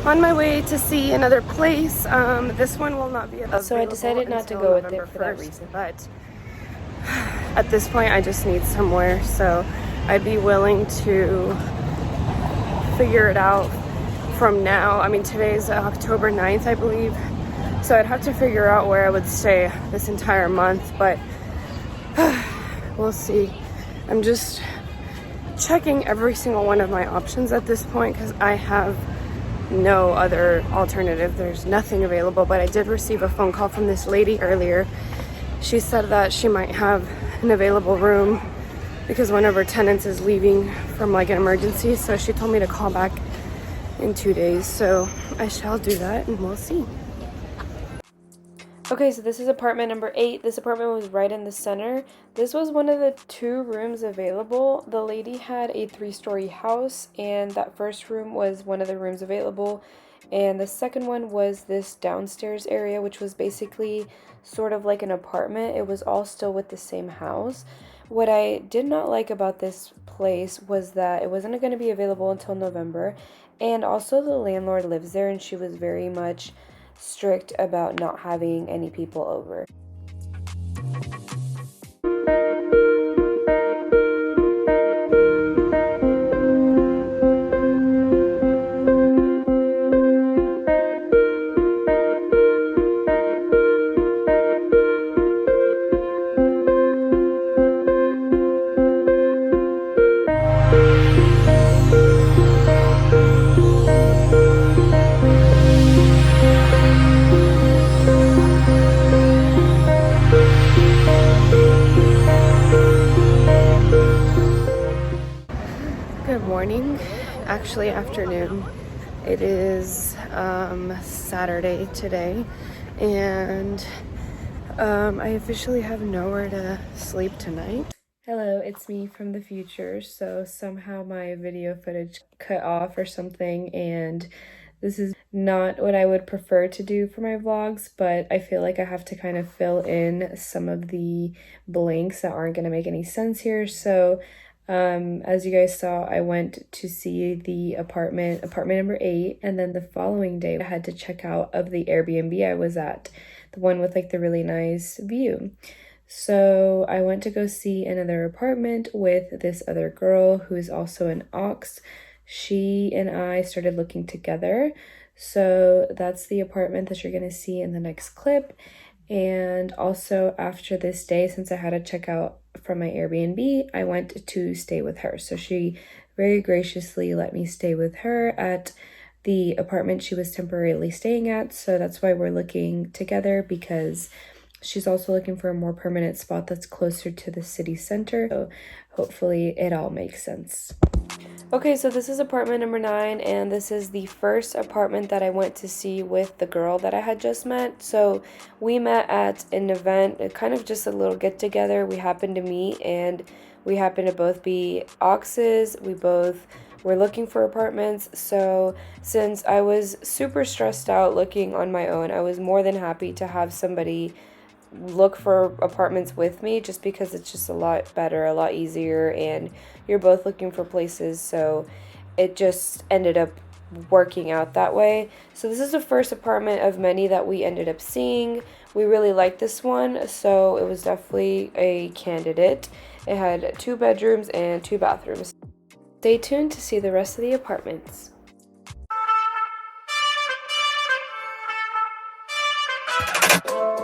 on my way to see another place. This one will not be available. So I decided not to go with it for that reason. But at this point, I just need somewhere. So I'd be willing to figure it out from now. I mean, today's October 9th, I believe. So I'd have to figure out where I would stay this entire month, but we'll see. I'm just checking every single one of my options at this point because I have no other alternative. There's nothing available, but I did receive a phone call from this lady earlier. She said that she might have an available room because one of her tenants is leaving from like an emergency, so she told me to call back in 2 days. So I shall do that and we'll see. Okay, so this is apartment number 8. This apartment was right in the center. This was one of the 2 rooms available. The lady had a 3-story house, and that first room was one of the rooms available. And the second one was this downstairs area, which was basically sort of like an apartment. It was all still with the same house. What I did not like about this place was that it wasn't going to be available until November. And also the landlord lives there, and she was very much strict about not having any people over. Actually afternoon. It is Saturday today, and I officially have nowhere to sleep tonight. Hello, it's me from the future. So somehow my video footage cut off or something, and this is not what I would prefer to do for my vlogs, but I feel like I have to kind of fill in some of the blanks that aren't going to make any sense here. So as you guys saw, I went to see the apartment number 8, and then the following day I had to check out of the Airbnb I was at, the one with like the really nice view. So I went to go see another apartment with this other girl who is also an Aux. She and I started looking together. So that's the apartment that you're gonna see in the next clip. And also after this day, since I had to check out from my Airbnb, I went to stay with her. So she very graciously let me stay with her at the apartment she was temporarily staying at. So that's why we're looking together, because she's also looking for a more permanent spot that's closer to the city center. So hopefully it all makes sense. Okay, so this is apartment number 9, and this is the first apartment that I went to see with the girl that I had just met. So we met at an event, kind of just a little get-together. We happened to meet, and we happened to both be Auxes. We both were looking for apartments. So since I was super stressed out looking on my own, I was more than happy to have somebody look for apartments with me, just because it's just a lot better, a lot easier, and you're both looking for places, so it just ended up working out that way. So this is the first apartment of many that we ended up seeing. We really liked this one, so it was definitely a candidate. It had 2 bedrooms and 2 bathrooms. Stay tuned to see the rest of the apartments.